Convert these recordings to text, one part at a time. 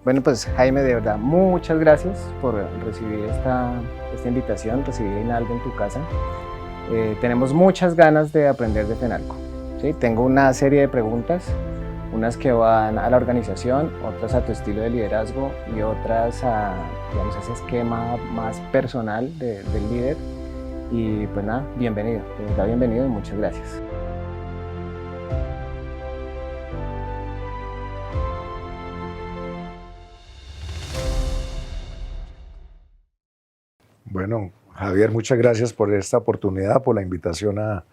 Bueno, pues Jaime, de verdad, muchas gracias por recibir esta invitación, recibir a Inalde en tu casa. Tenemos muchas ganas de aprender de FENALCO. ¿Sí? Tengo una serie de preguntas, unas que van a la organización, otras a tu estilo de liderazgo y otras a, digamos, ese esquema más personal del líder. Y pues nada, bienvenido, de verdad bienvenido y muchas gracias. Bueno, Javier, muchas gracias por esta oportunidad, por la invitación a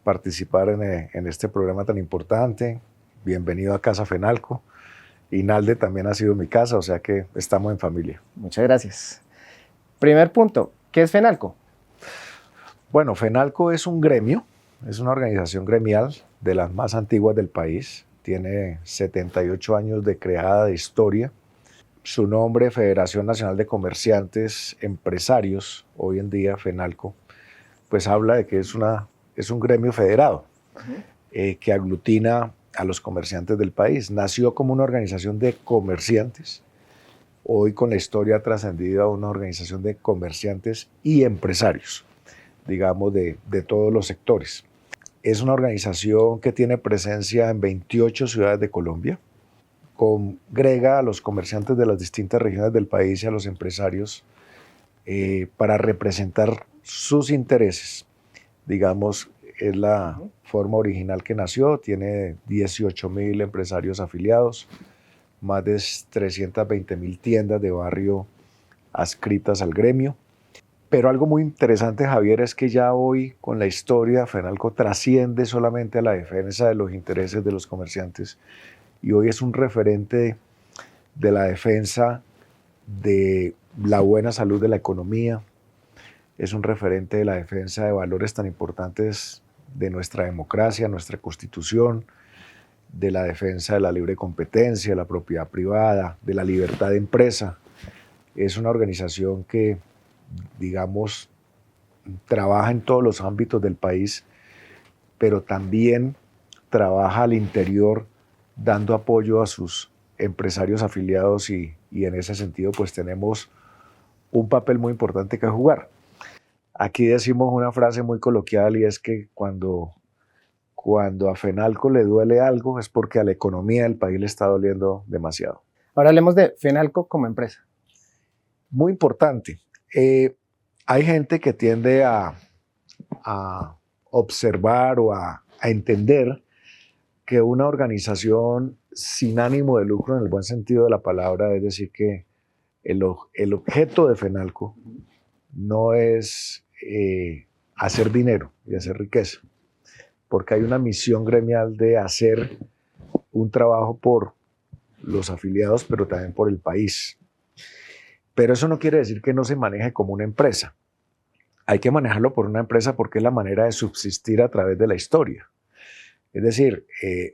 participar en este programa tan importante. Bienvenido a Casa Fenalco. Inalde también ha sido mi casa, o sea que estamos en familia. Muchas gracias. Primer punto, ¿qué es FENALCO? Bueno, Fenalco es un gremio, es una organización gremial de las más antiguas del país. Tiene 78 años de creada de historia. Su nombre, Federación Nacional de Comerciantes Empresarios, hoy en día FENALCO, pues habla de que es un gremio federado que aglutina a los comerciantes del país. Nació como una organización de comerciantes, hoy con la historia ha trascendido a una organización de comerciantes y empresarios, digamos, de todos los sectores. Es una organización que tiene presencia en 28 ciudades de Colombia, congrega a los comerciantes de las distintas regiones del país y a los empresarios para representar sus intereses. Digamos, es la forma original que nació, tiene 18.000 empresarios afiliados, más de 320.000 tiendas de barrio adscritas al gremio. Pero algo muy interesante, Javier, es que ya hoy con la historia FENALCO trasciende solamente a la defensa de los intereses de los comerciantes y hoy es un referente de la defensa de la buena salud de la economía, es un referente de la defensa de valores tan importantes de nuestra democracia, nuestra constitución, de la defensa de la libre competencia, de la propiedad privada, de la libertad de empresa. Es una organización que, digamos, trabaja en todos los ámbitos del país, pero también trabaja al interior dando apoyo a sus empresarios afiliados y en ese sentido pues tenemos un papel muy importante que jugar. Aquí decimos una frase muy coloquial y es que cuando a FENALCO le duele algo es porque a la economía del país le está doliendo demasiado. Ahora hablemos de FENALCO como empresa. Muy importante. Hay gente que tiende a observar o a entender que una organización sin ánimo de lucro, en el buen sentido de la palabra, es decir, que el objeto de FENALCO no es hacer dinero y hacer riqueza, porque hay una misión gremial de hacer un trabajo por los afiliados, pero también por el país. Pero eso no quiere decir que no se maneje como una empresa. Hay que manejarlo por una empresa porque es la manera de subsistir a través de la historia. Es decir,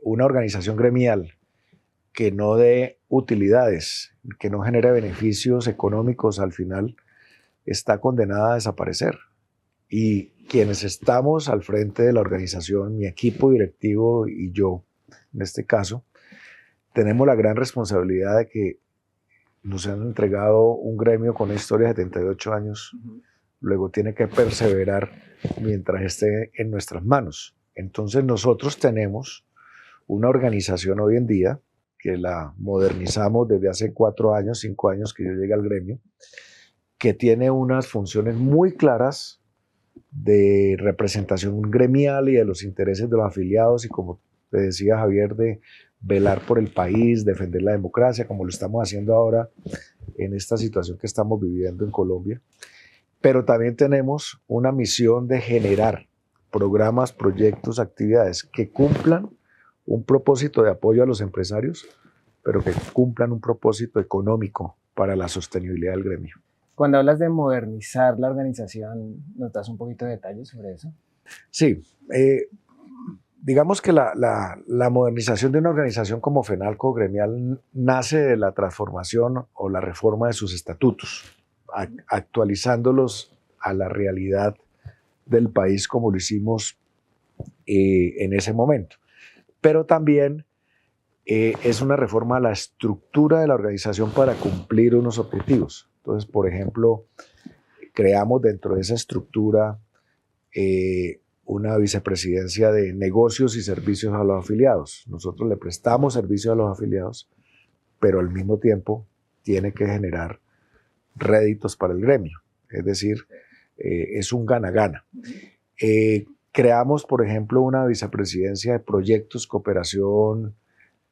una organización gremial que no dé utilidades, que no genere beneficios económicos al final, está condenada a desaparecer. Y quienes estamos al frente de la organización, mi equipo directivo y yo, en este caso, tenemos la gran responsabilidad de que nos han entregado un gremio con una historia de 78 años, luego tiene que perseverar mientras esté en nuestras manos. Entonces nosotros tenemos una organización hoy en día que la modernizamos desde hace 4 años, 5 años que yo llegué al gremio, que tiene unas funciones muy claras de representación gremial y de los intereses de los afiliados y, como te decía Javier, de velar por el país, defender la democracia, como lo estamos haciendo ahora en esta situación que estamos viviendo en Colombia. Pero también tenemos una misión de generar programas, proyectos, actividades que cumplan un propósito de apoyo a los empresarios, pero que cumplan un propósito económico para la sostenibilidad del gremio. Cuando hablas de modernizar la organización, ¿nos das un poquito de detalles sobre eso? Sí, digamos que la modernización de una organización como FENALCO gremial nace de la transformación o la reforma de sus estatutos, actualizándolos a la realidad del país como lo hicimos en ese momento. Pero también es una reforma a la estructura de la organización para cumplir unos objetivos. Entonces, por ejemplo, creamos dentro de esa estructura una vicepresidencia de negocios y servicios a los afiliados. Nosotros le prestamos servicios a los afiliados, pero al mismo tiempo tiene que generar réditos para el gremio. Es decir, es un gana-gana. Creamos, por ejemplo, una vicepresidencia de proyectos, cooperación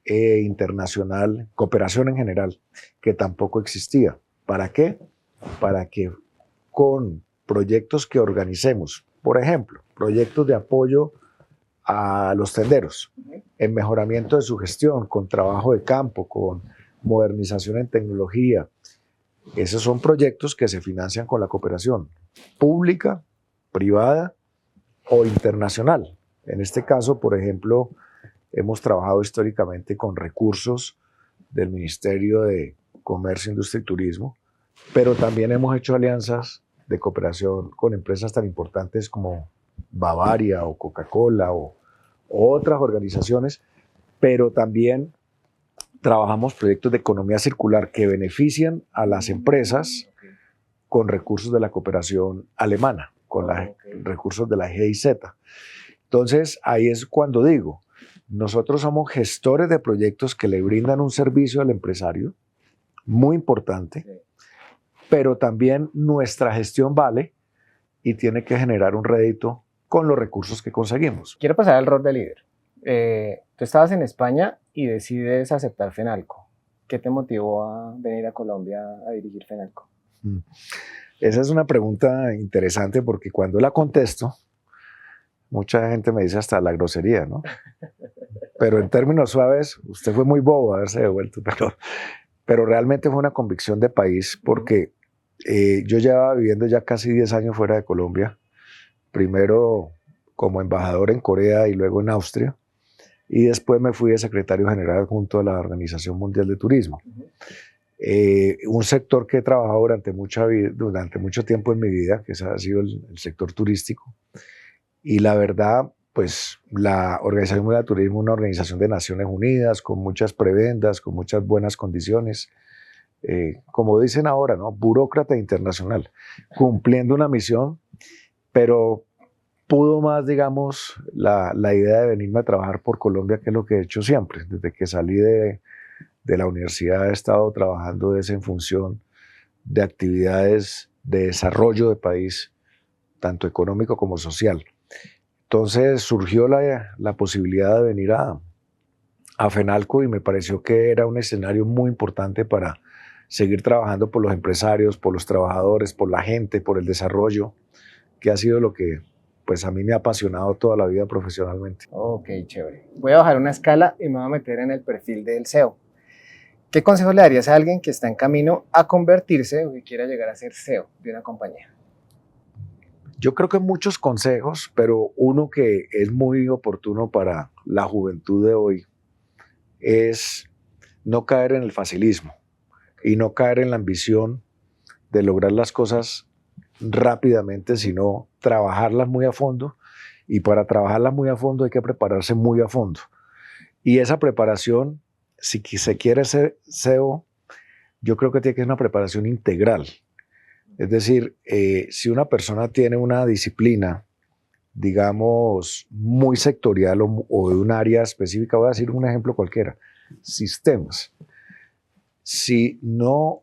internacional, cooperación en general, que tampoco existía. ¿Para qué? Para que con proyectos que organicemos, por ejemplo, proyectos de apoyo a los tenderos, en mejoramiento de su gestión, con trabajo de campo, con modernización en tecnología. Esos son proyectos que se financian con la cooperación pública, privada o internacional. En este caso, por ejemplo, hemos trabajado históricamente con recursos del Ministerio de Comercio, Industria y Turismo, pero también hemos hecho alianzas de cooperación con empresas tan importantes como Bavaria o Coca-Cola o otras organizaciones, pero también trabajamos proyectos de economía circular que benefician a las empresas con recursos de la cooperación alemana, con los recursos de la GIZ. Entonces, ahí es cuando digo, nosotros somos gestores de proyectos que le brindan un servicio al empresario, muy importante, pero también nuestra gestión vale y tiene que generar un rédito con los recursos que conseguimos. Quiero pasar al rol de líder. Tú estabas en España y decides aceptar Fenalco. ¿Qué te motivó a venir a Colombia a dirigir Fenalco? Esa es una pregunta interesante porque cuando la contesto, mucha gente me dice hasta la grosería, ¿no? Pero en términos suaves, usted fue muy bobo haberse devuelto, pero realmente fue una convicción de país porque yo llevaba viviendo ya casi 10 años fuera de Colombia, primero como embajador en Corea y luego en Austria, y después me fui de secretario general junto a la Organización Mundial de Turismo. Un sector que he trabajado durante mucho tiempo en mi vida, que ha sido el sector turístico, y la verdad, pues la Organización Mundial de Turismo es una organización de Naciones Unidas, con muchas prebendas, con muchas buenas condiciones, como dicen ahora, ¿no? Burócrata internacional, cumpliendo una misión, pero pudo más, digamos, la idea de venirme a trabajar por Colombia, que es lo que he hecho siempre. Desde que salí de la universidad he estado trabajando en función de actividades de desarrollo de país, tanto económico como social. Entonces surgió la posibilidad de venir a Fenalco y me pareció que era un escenario muy importante para seguir trabajando por los empresarios, por los trabajadores, por la gente, por el desarrollo, que ha sido lo que pues a mí me ha apasionado toda la vida profesionalmente. Ok, chévere. Voy a bajar una escala y me voy a meter en el perfil del CEO. ¿Qué consejo le darías a alguien que está en camino a convertirse o que quiera llegar a ser CEO de una compañía? Yo creo que muchos consejos, pero uno que es muy oportuno para la juventud de hoy es no caer en el facilismo y no caer en la ambición de lograr las cosas rápidamente, sino trabajarlas muy a fondo, y para trabajarlas muy a fondo hay que prepararse muy a fondo. Y esa preparación, si se quiere ser CEO, yo creo que tiene que ser una preparación integral. Es decir, si una persona tiene una disciplina, digamos, muy sectorial o de un área específica, voy a decir un ejemplo cualquiera, sistemas. Si no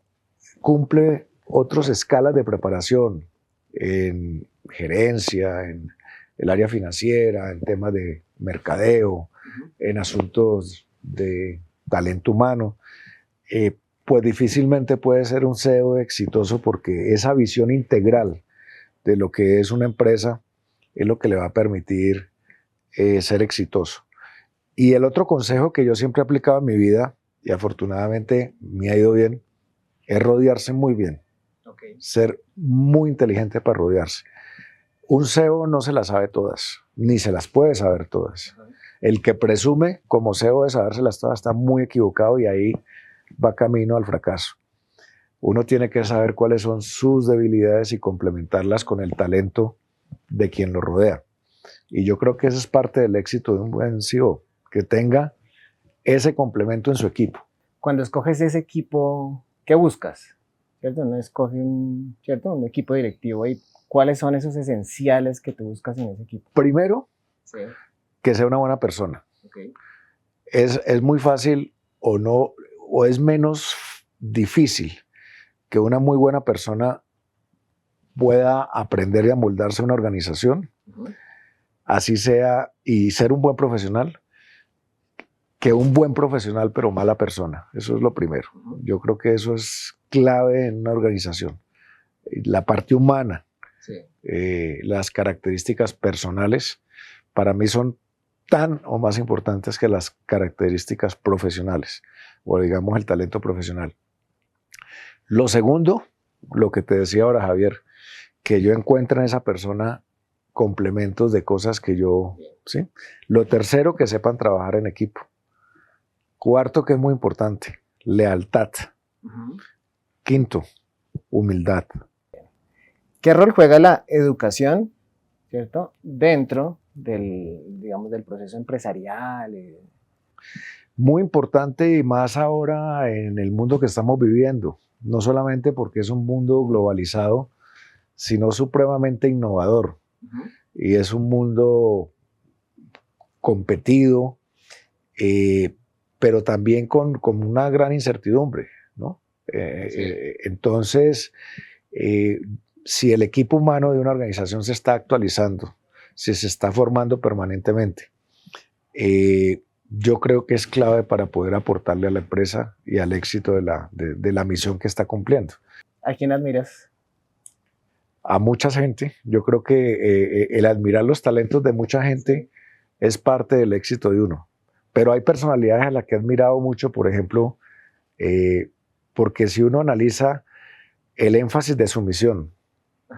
cumple otras escalas de preparación en gerencia, en el área financiera, en temas de mercadeo, en asuntos de talento humano, pues difícilmente puede ser un CEO exitoso, porque esa visión integral de lo que es una empresa es lo que le va a permitir ser exitoso. Y el otro consejo que yo siempre he aplicado en mi vida, y afortunadamente me ha ido bien, es rodearse muy bien. Ser muy inteligente para rodearse. Un CEO no se las sabe todas, ni se las puede saber todas. El que presume como CEO de sabérselas todas está muy equivocado y ahí va camino al fracaso. Uno tiene que saber cuáles son sus debilidades y complementarlas con el talento de quien lo rodea. Y yo creo que esa es parte del éxito de un buen CEO, que tenga ese complemento en su equipo. Cuando escoges ese equipo, ¿qué buscas? ¿Cierto? Uno escoge un equipo directivo y ¿cuáles son esos esenciales que tú buscas en ese equipo? Primero, Sí. que sea una buena persona. Okay. Es muy fácil o no, o es menos difícil que una muy buena persona pueda aprender y amoldarse a una organización, así sea, y ser un buen profesional, que un buen profesional pero mala persona. Eso es lo primero. Yo creo que eso es clave en una organización. La parte humana, sí. Las características personales, para mí son tan o más importantes que las características profesionales, o digamos el talento profesional. Lo segundo, lo que te decía ahora, Javier, que yo encuentre en esa persona complementos de cosas que yo, ¿sí? Lo tercero, que sepan trabajar en equipo. Cuarto, que es muy importante, lealtad. Quinto, humildad. ¿Qué rol juega la educación, cierto, dentro del proceso empresarial? Muy importante, y más ahora en el mundo que estamos viviendo, no solamente porque es un mundo globalizado, sino supremamente innovador. Y es un mundo competido, pero también con una gran incertidumbre, ¿no? Sí. Entonces, si el equipo humano de una organización se está actualizando, si se está formando permanentemente, yo creo que es clave para poder aportarle a la empresa y al éxito de la misión que está cumpliendo. ¿A quién admiras? A mucha gente. Yo creo que el admirar los talentos de mucha gente es parte del éxito de uno. Pero hay personalidades a las que he admirado mucho, por ejemplo, porque si uno analiza el énfasis de su misión,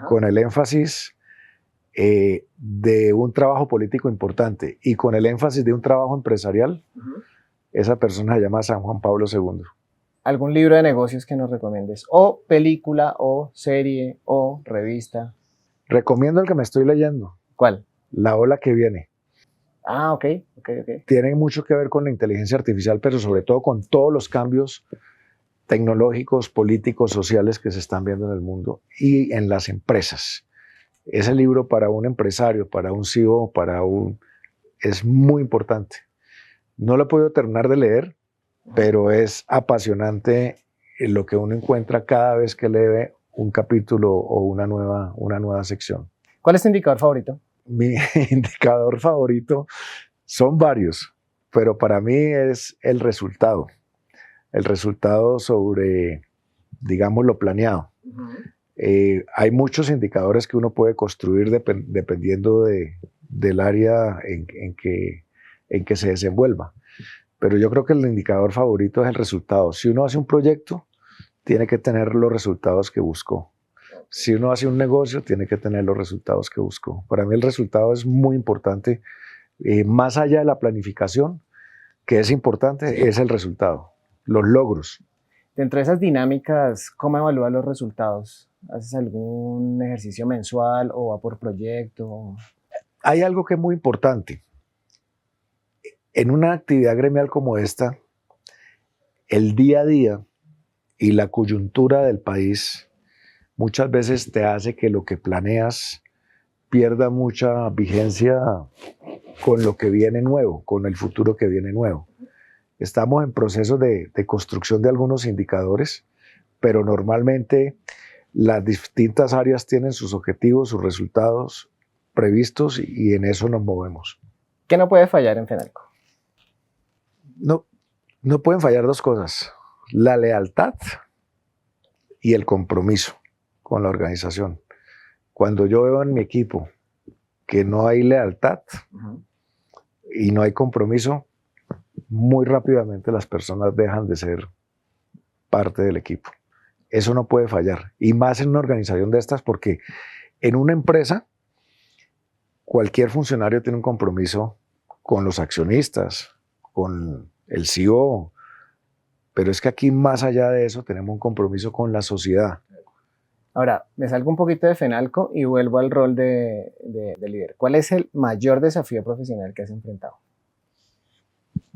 con el énfasis de un trabajo político importante y con el énfasis de un trabajo empresarial, esa persona se llama San Juan Pablo II. ¿Algún libro de negocios que nos recomiendes? O película, o serie, o revista. Recomiendo el que me estoy leyendo. ¿Cuál? La ola que viene. Ah, ok. Tiene mucho que ver con la inteligencia artificial, pero sobre todo con todos los cambios tecnológicos, políticos, sociales que se están viendo en el mundo y en las empresas. Ese libro para un empresario, para un CEO, es muy importante. No lo he podido terminar de leer, pero es apasionante lo que uno encuentra cada vez que lee un capítulo o una nueva sección. ¿Cuál es tu indicador favorito? Mi indicador favorito son varios, pero para mí es el resultado sobre, digamos, lo planeado. Hay muchos indicadores que uno puede construir dependiendo del área en que se desenvuelva. Pero yo creo que el indicador favorito es el resultado. Si uno hace un proyecto, tiene que tener los resultados que buscó. Si uno hace un negocio, tiene que tener los resultados que buscó. Para mí el resultado es muy importante. Más allá de la planificación, que es importante, es el resultado, los logros. Dentro de esas dinámicas, ¿cómo evalúas los resultados? ¿Haces algún ejercicio mensual o va por proyecto? Hay algo que es muy importante. En una actividad gremial como esta, el día a día y la coyuntura del país muchas veces te hace que lo que planeas pierda mucha vigencia con lo que viene nuevo, con el futuro que viene nuevo. Estamos en proceso de construcción de algunos indicadores, pero normalmente las distintas áreas tienen sus objetivos, sus resultados previstos y en eso nos movemos. ¿Qué no puede fallar en Fenalco? No pueden fallar dos cosas: la lealtad y el compromiso con la organización. Cuando yo veo en mi equipo que no hay lealtad y no hay compromiso, muy rápidamente las personas dejan de ser parte del equipo. Eso no puede fallar, y más en una organización de estas, porque en una empresa cualquier funcionario tiene un compromiso con los accionistas, con el CEO, pero es que aquí, más allá de eso, tenemos un compromiso con la sociedad. Ahora, me salgo un poquito de Fenalco y vuelvo al rol de líder. ¿Cuál es el mayor desafío profesional que has enfrentado?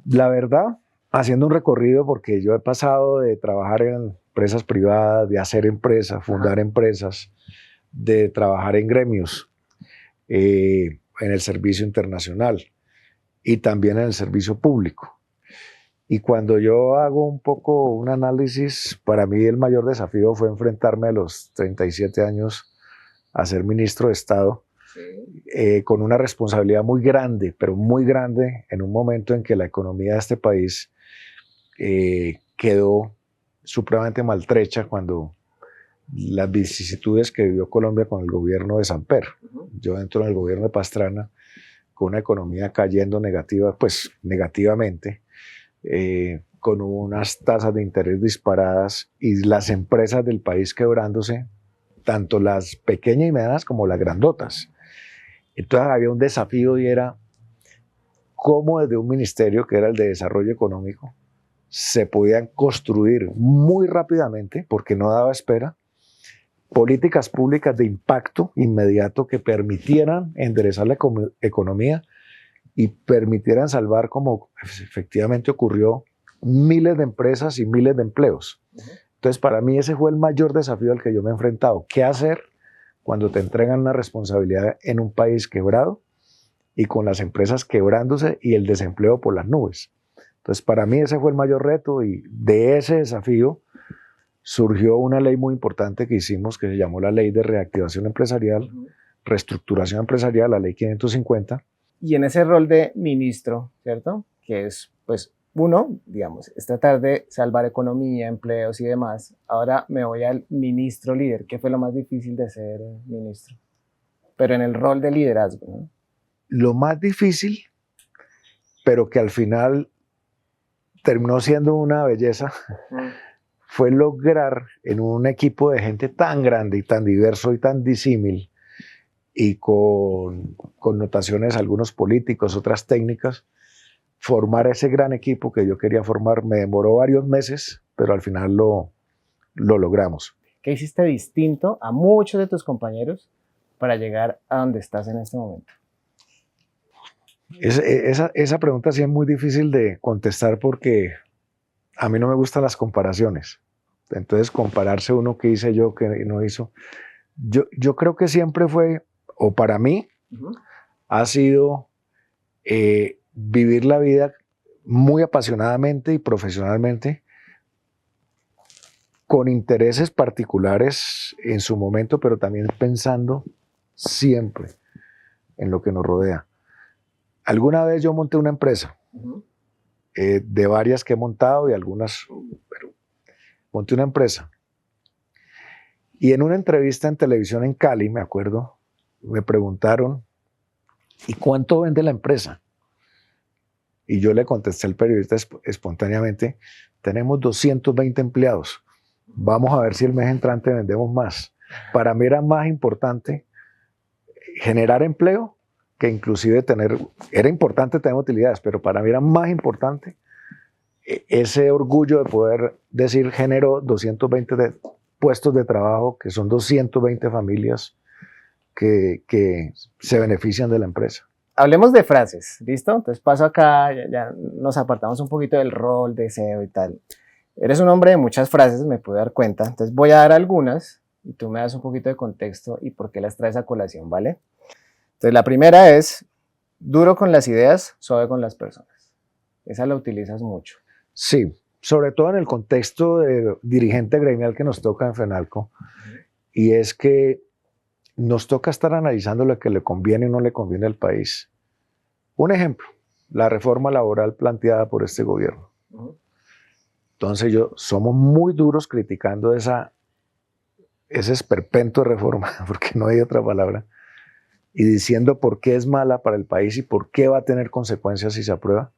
La verdad, haciendo un recorrido porque yo he pasado de trabajar en empresas privadas, de hacer empresas, fundar empresas, de trabajar en gremios, en el servicio internacional y también en el servicio público. Y cuando yo hago un poco un análisis, para mí el mayor desafío fue enfrentarme a los 37 años a ser ministro de Estado, con una responsabilidad muy grande, pero muy grande, en un momento en que la economía de este país quedó supremamente maltrecha cuando las vicisitudes que vivió Colombia con el gobierno de Samper. Yo entro en el gobierno de Pastrana con una economía cayendo negativa, pues negativamente, con unas tasas de interés disparadas y las empresas del país quebrándose, tanto las pequeñas y medianas como las grandotas. Entonces había un desafío y era cómo desde un ministerio que era el de Desarrollo Económico se podían construir muy rápidamente, porque no daba espera, políticas públicas de impacto inmediato que permitieran enderezar la economía y permitieran salvar, como efectivamente ocurrió, miles de empresas y miles de empleos. Entonces, para mí ese fue el mayor desafío al que yo me he enfrentado. ¿Qué hacer cuando te entregan una responsabilidad en un país quebrado y con las empresas quebrándose y el desempleo por las nubes? Entonces, para mí ese fue el mayor reto, y de ese desafío surgió una ley muy importante que hicimos que se llamó la Ley de Reactivación Empresarial, Reestructuración Empresarial, la Ley 550. Y en ese rol de ministro, ¿cierto? Que es, pues, uno, digamos, es tratar de salvar economía, empleos y demás. Ahora me voy al ministro líder. ¿Qué fue lo más difícil de ser ministro? Pero en el rol de liderazgo, ¿no? Lo más difícil, pero que al final terminó siendo una belleza, fue lograr en un equipo de gente tan grande y tan diverso y tan disímil y con connotaciones, algunos políticos, otras técnicas, formar ese gran equipo que yo quería formar. Me demoró varios meses, pero al final lo logramos. ¿Qué hiciste distinto a muchos de tus compañeros para llegar a donde estás en este momento? Esa pregunta sí es muy difícil de contestar porque a mí no me gustan las comparaciones. Entonces, compararse uno que hice yo, que no hizo. Yo creo que siempre fue, o para mí, ha sido vivir la vida muy apasionadamente y profesionalmente, con intereses particulares en su momento, pero también pensando siempre en lo que nos rodea. Alguna vez yo monté una empresa, de varias que he montado y algunas, pero monté una empresa. Y en una entrevista en televisión en Cali, me acuerdo, me preguntaron, ¿y cuánto vende la empresa? Y yo le contesté al periodista espontáneamente, tenemos 220 empleados, vamos a ver si el mes entrante vendemos más. Para mí era más importante generar empleo que inclusive era importante tener utilidades, pero para mí era más importante ese orgullo de poder decir genero 220 puestos de trabajo, que son 220 familias que se benefician de la empresa. Hablemos de frases, ¿listo? Entonces paso acá, ya nos apartamos un poquito del rol de SEO y tal. Eres un hombre de muchas frases, me pude dar cuenta, entonces voy a dar algunas y tú me das un poquito de contexto y por qué las traes a colación, ¿vale? Entonces la primera es, duro con las ideas, suave con las personas. Esa la utilizas mucho. Sí, sobre todo en el contexto de dirigente gremial que nos toca en FENALCO, y es que nos toca estar analizando lo que le conviene y no le conviene al país. Un ejemplo, la reforma laboral planteada por este gobierno. Entonces somos muy duros criticando ese esperpento de reforma, porque no hay otra palabra, y diciendo por qué es mala para el país y por qué va a tener consecuencias si se aprueba.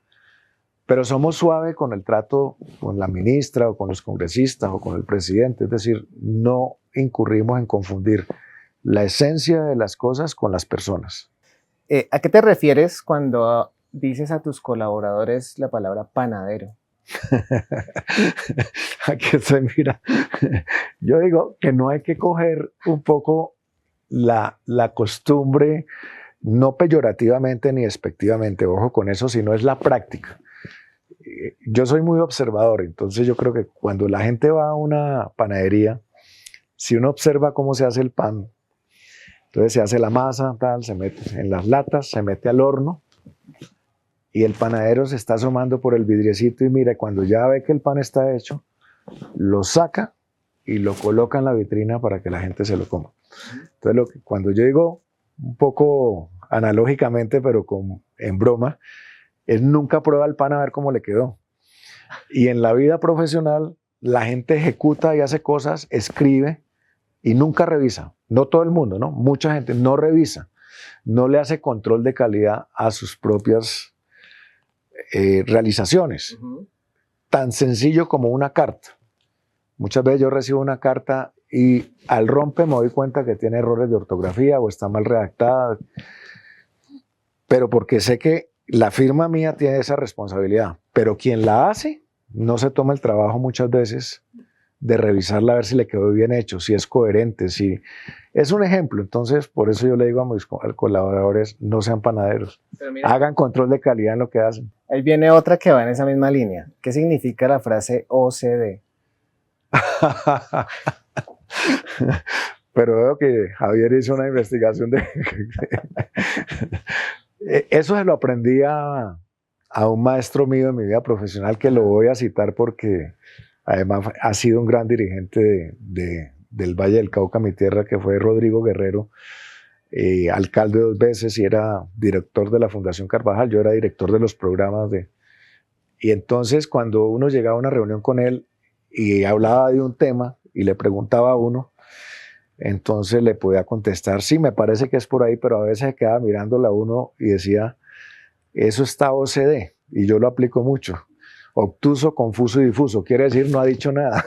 Pero somos suaves con el trato con la ministra o con los congresistas o con el presidente, es decir, no incurrimos en confundir la esencia de las cosas con las personas. ¿A qué te refieres cuando dices a tus colaboradores la palabra panadero? Aquí estoy, mira. Yo digo que no hay que coger un poco la costumbre, no peyorativamente ni despectivamente, ojo con eso, sino es la práctica. yo soy muy observador, entonces yo creo que cuando la gente va a una panadería, si uno observa cómo se hace el pan, entonces se hace la masa, tal, se mete en las latas, se mete al horno y el panadero se está asomando por el vidriecito y mira, cuando ya ve que el pan está hecho, lo saca y lo coloca en la vitrina para que la gente se lo coma. Entonces, cuando yo digo un poco analógicamente, pero en broma, él nunca prueba el pan a ver cómo le quedó. Y en la vida profesional, la gente ejecuta y hace cosas, escribe y nunca revisa. No todo el mundo, ¿no? Mucha gente no revisa, no le hace control de calidad a sus propias realizaciones. Tan sencillo como una carta. Muchas veces yo recibo una carta y al rompe me doy cuenta que tiene errores de ortografía o está mal redactada, pero porque sé que la firma mía tiene esa responsabilidad, pero quien la hace no se toma el trabajo muchas veces de revisarla a ver si le quedó bien hecho, si es coherente, si es un ejemplo. Entonces, por eso yo le digo a mis colaboradores, no sean panaderos, hagan control de calidad en lo que hacen. Ahí viene otra que va en esa misma línea. ¿Qué significa la frase OCD? Pero veo que Javier hizo una investigación de... Eso se lo aprendí a un maestro mío en mi vida profesional, que lo voy a citar porque además ha sido un gran dirigente del Valle del Cauca, mi tierra, que fue Rodrigo Guerrero, alcalde 2 veces y era director de la Fundación Carvajal. Yo era director de los programas y entonces cuando uno llegaba a una reunión con él y hablaba de un tema y le preguntaba a uno, entonces le podía contestar, sí, me parece que es por ahí, pero a veces se quedaba mirándola a uno y decía, eso está OCD, y yo lo aplico mucho. Obtuso, confuso y difuso, quiere decir no ha dicho nada.